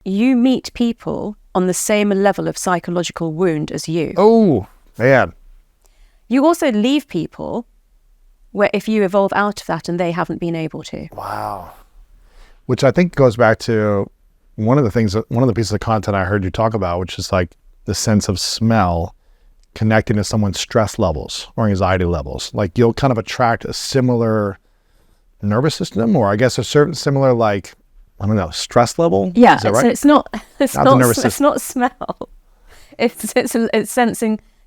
you meet people on the same level of psychological wound as you. Oh, man. You also leave people where if you evolve out of that and they haven't been able to. Wow. Which I think goes back to one of the pieces of content I heard you talk about, which is like the sense of smell connecting to someone's stress levels or anxiety levels. Like you'll kind of attract a similar nervous system, or I guess a certain similar, like, I don't know, stress level. Yeah, is that right? So it's not It's not smell. It's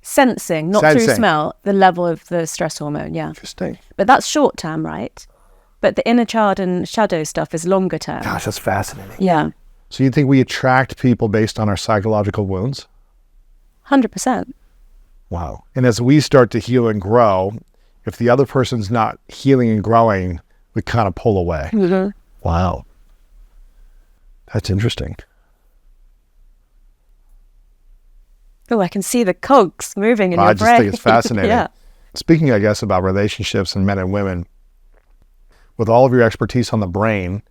sensing, not Sensing. through smell, the level of the stress hormone. Yeah. Interesting. But that's short term, right? But the inner child and shadow stuff is longer term. Gosh, that's fascinating. Yeah. So you think we attract people based on our psychological wounds? 100%. Wow. And as we start to heal and grow, if the other person's not healing and growing, we kind of pull away. Mm-hmm. Wow. That's interesting. Oh, I can see the cogs moving in your I just brain. think it's fascinating. Yeah. Speaking, I guess, about relationships and men and women, with all of your expertise on the brain,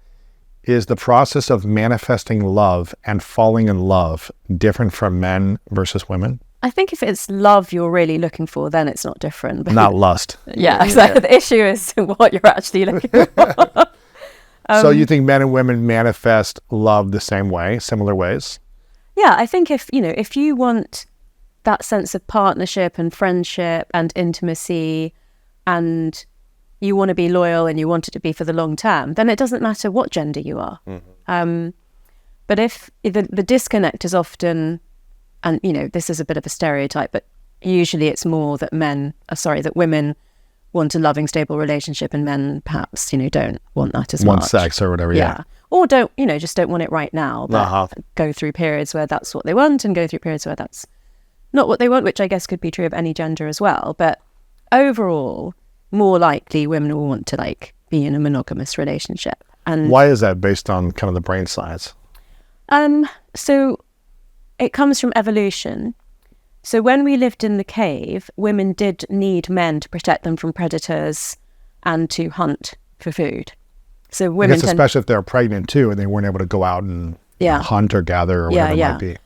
is the process of manifesting love and falling in love different from men versus women? I think if it's love you're really looking for, then it's not different. But Not lust. yeah, so the issue is what you're actually looking for. So you think men and women manifest love the same way, similar ways? Yeah, I think if you want that sense of partnership and friendship and intimacy, and you want to be loyal and you want it to be for the long term, then it doesn't matter what gender you are. Mm-hmm. But if the disconnect is often, and this is a bit of a stereotype, but usually it's more that that women want a loving, stable relationship, and men perhaps, don't want that as much. Want sex or whatever, yeah. Or just don't want it right now, but go through periods where that's what they want and go through periods where that's not what they want, which I guess could be true of any gender as well. But overall, more likely women will want to be in a monogamous relationship. And why is that, based on kind of the brain science? So it comes from evolution. So when we lived in the cave, women did need men to protect them from predators and to hunt for food. So women, especially if they're pregnant too, and they weren't able to go out and hunt or gather or whatever it might be.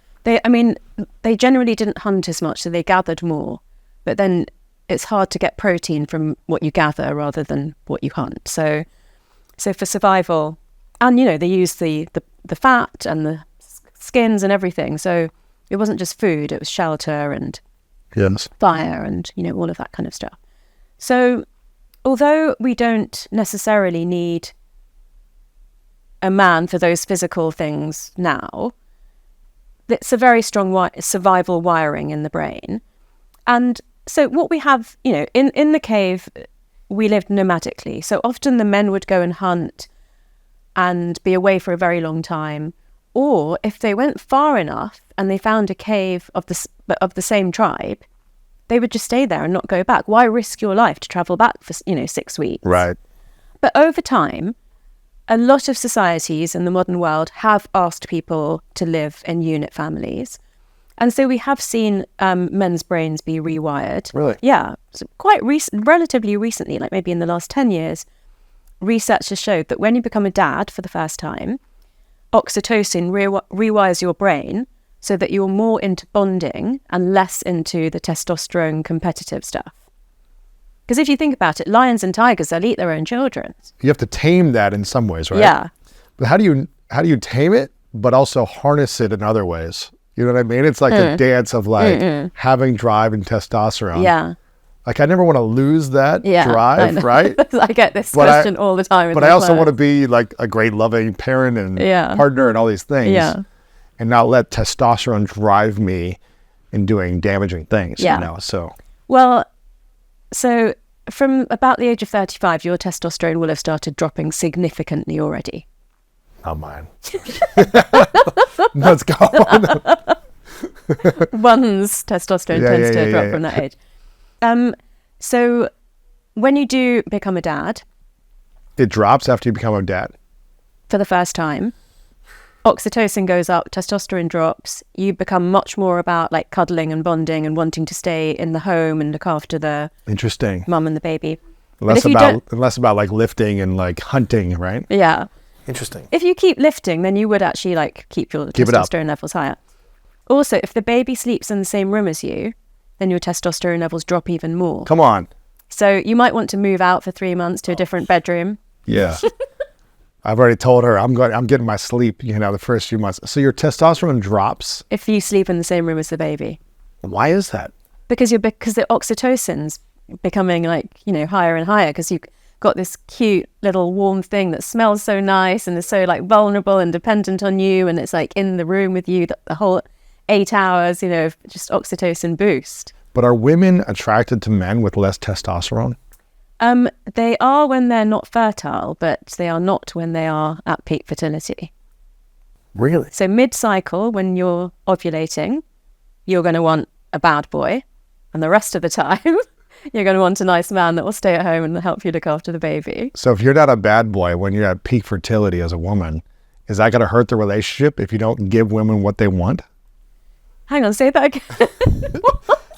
They generally didn't hunt as much, so they gathered more. But then it's hard to get protein from what you gather rather than what you hunt. So for survival, and they use the fat and the skins and everything. So it wasn't just food; it was shelter and fire and all of that kind of stuff. So although we don't necessarily need a man for those physical things now, it's a very strong survival wiring in the brain. And so what we have, in the cave, we lived nomadically. So often the men would go and hunt and be away for a very long time. Or if they went far enough and they found a cave of the same tribe, they would just stay there and not go back. Why risk your life to travel back for 6 weeks? Right. But over time, a lot of societies in the modern world have asked people to live in unit families. And so we have seen men's brains be rewired. Really? Yeah. So relatively recently, like maybe in the last 10 years, research has showed that when you become a dad for the first time, oxytocin rewires your brain so that you're more into bonding and less into the testosterone competitive stuff. Because if you think about it, lions and tigers, they'll eat their own children. You have to tame that in some ways, right? Yeah. But how do you tame it, but also harness it in other ways? You know what I mean? It's like a dance of having drive and testosterone. Yeah. Like I never want to lose that drive, right? I get this question all the time. But I also want to be like a great loving parent and partner and all these things. Yeah. And not let testosterone drive me in doing damaging things. Yeah. So from about the age of 35, your testosterone will have started dropping significantly already. Not mine. Let's go. One's testosterone tends to drop from that age. So when you do become a dad, it drops after you become a dad for the first time. Oxytocin goes up, testosterone drops. You become much more about cuddling and bonding and wanting to stay in the home and look after the mum and the baby. Less about lifting and hunting, right? Yeah. Interesting. If you keep lifting, then you would actually like keep your Keep it up. testosterone levels higher. Also, if the baby sleeps in the same room as you, then your testosterone levels drop even more. Come on. So you might want to move out for 3 months to a different bedroom. Yeah. I've already told her I'm getting my sleep, the first few months. So your testosterone drops. If you sleep in the same room as the baby. Why is that? Because the oxytocin's becoming higher and higher because you've got this cute little warm thing that smells so nice and is so like vulnerable and dependent on you, and it's like in the room with you the whole 8 hours, of just oxytocin boost. But are women attracted to men with less testosterone? They are when they're not fertile, but they are not when they are at peak fertility. Really? So mid-cycle, when you're ovulating, you're going to want a bad boy, and the rest of the time, you're going to want a nice man that will stay at home and help you look after the baby. So if you're not a bad boy when you're at peak fertility as a woman, is that going to hurt the relationship if you don't give women what they want? Hang on, say that again.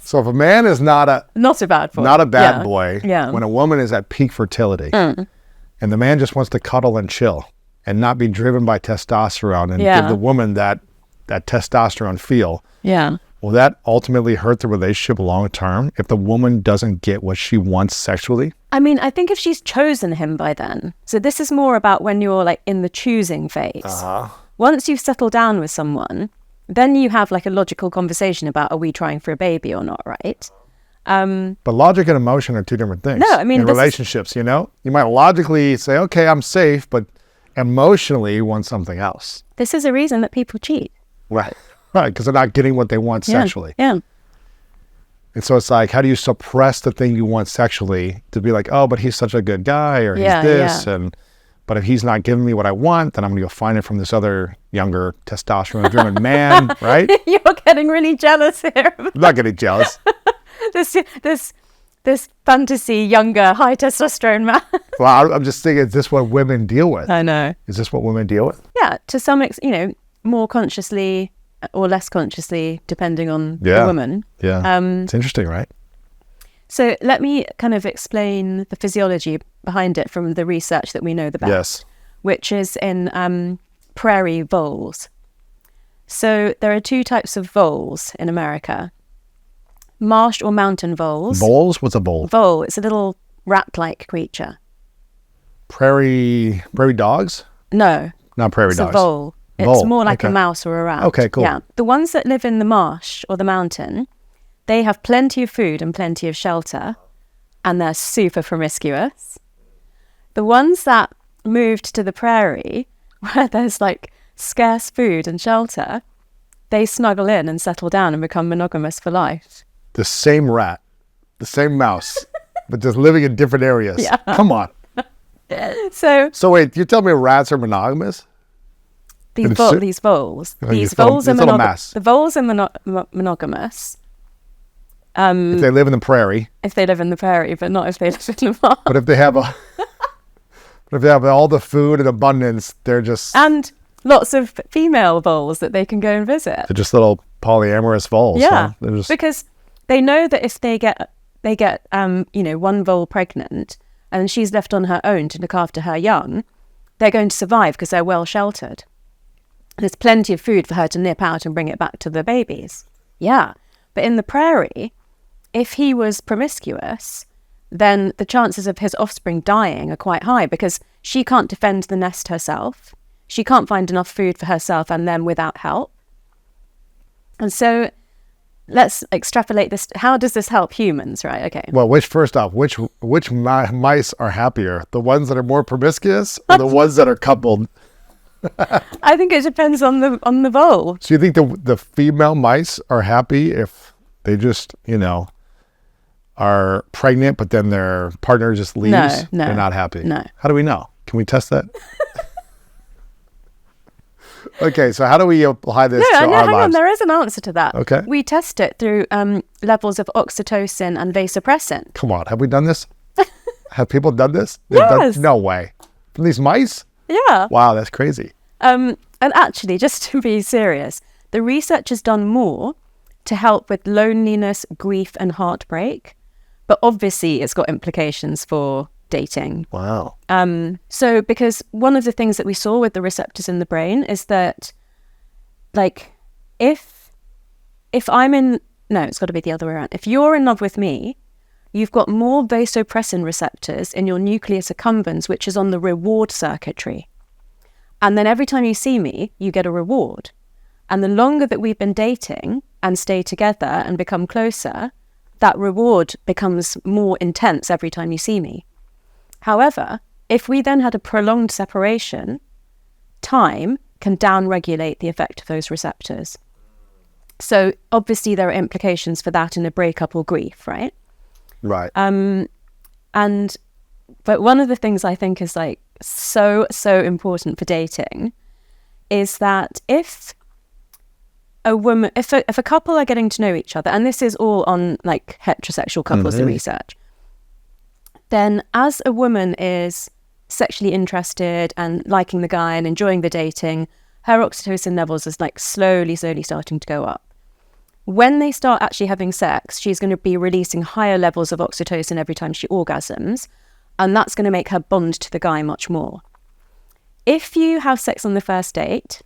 So if a man is not a bad boy, boy, yeah. when a woman is at peak fertility, and the man just wants to cuddle and chill and not be driven by testosterone and give the woman that testosterone feel, will that ultimately hurt the relationship long term if the woman doesn't get what she wants sexually? I mean, I think if she's chosen him by then. So this is more about when you're like in the choosing phase. Once you've settled down with someone, then you have like a logical conversation about, are we trying for a baby or not, right? But logic and emotion are two different things. No, I mean, in relationships, you might logically say, okay, I'm safe, but emotionally you want something else. This is a reason that people cheat. Right, because they're not getting what they want sexually. Yeah. And so it's like, how do you suppress the thing you want sexually to be like, oh, but he's such a good guy, or he's this, but if he's not giving me what I want, then I'm going to go find it from this other younger testosterone-driven man, right? You're getting really jealous here. I'm not getting jealous. this fantasy younger high testosterone man. Well, I'm just thinking, is this what women deal with? I know. Is this what women deal with? Yeah, to some extent, more consciously or less consciously, depending on the woman. Yeah. It's interesting, right? So let me kind of explain the physiology behind it from the research that we know the best, which is in prairie voles. So there are 2 types of voles in America. Marsh or mountain voles. Voles? What's a vole? Vole, it's a little rat-like creature. Prairie dogs? No. Not prairie It's dogs. a vole. It's more like a mouse or a rat. Okay, cool. Yeah. The ones that live in the marsh or the mountain, they have plenty of food and plenty of shelter, and they're super promiscuous. The ones that moved to the prairie, where there's like scarce food and shelter, they snuggle in and settle down and become monogamous for life. The same rat, the same mouse, but just living in different areas. Yeah. Come on. So wait, you tell me rats are monogamous? these voles, these voles are monogamous. The voles are monogamous. If they live in the prairie. If they live in the prairie, but not if they live in the marsh. But if they have all the food in abundance, they're just... And lots of female voles that they can go and visit. They're just little polyamorous voles. Yeah, huh? They're just... because they know that if they get one vole pregnant and she's left on her own to look after her young, they're going to survive because they're well sheltered. There's plenty of food for her to nip out and bring it back to the babies. Yeah, but in the prairie, if he was promiscuous, then the chances of his offspring dying are quite high because she can't defend the nest herself. She can't find enough food for herself and them without help. And so let's extrapolate this. How does this help humans, right? Okay. Well, which mice are happier? The ones that are more promiscuous or the ones that are coupled? I think it depends on the vole. So you think the female mice are happy if they just, are pregnant, but then their partner just leaves? No. They're not happy? No. How do we know? Can we test that? Okay, so how do we apply this to our lives? Hang on, there is an answer to that. Okay. We test it through levels of oxytocin and vasopressin. Come on, have we done this? Have people done this? Yes. No way. From these mice? Yeah. Wow, that's crazy. And actually, just to be serious, the research has done more to help with loneliness, grief, and heartbreak. But obviously, it's got implications for dating. Wow. So because one of the things that we saw with the receptors in the brain is that, like, if I'm in, no, it's got to be the other way around. If you're in love with me, you've got more vasopressin receptors in your nucleus accumbens, which is on the reward circuitry. And then every time you see me, you get a reward. And the longer that we've been dating and stay together and become closer, that reward becomes more intense every time you see me. However, if we then had a prolonged separation, time can downregulate the effect of those receptors. So obviously there are implications for that in a breakup or grief, right? Right. But one of the things I think is like so important for dating is that if a couple are getting to know each other, and this is all on like heterosexual couples, the research, then as a woman is sexually interested and liking the guy and enjoying the dating, her oxytocin levels is like slowly starting to go up. When they start actually having sex, she's going to be releasing higher levels of oxytocin every time she orgasms, and that's going to make her bond to the guy much more. If you have sex on the first date,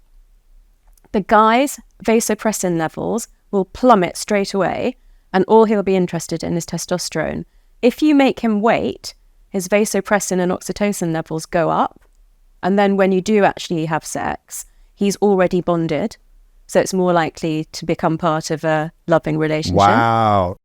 the guy's vasopressin levels will plummet straight away, and all he'll be interested in is testosterone. If you make him wait, his vasopressin and oxytocin levels go up, and then when you do actually have sex, he's already bonded, so it's more likely to become part of a loving relationship. Wow.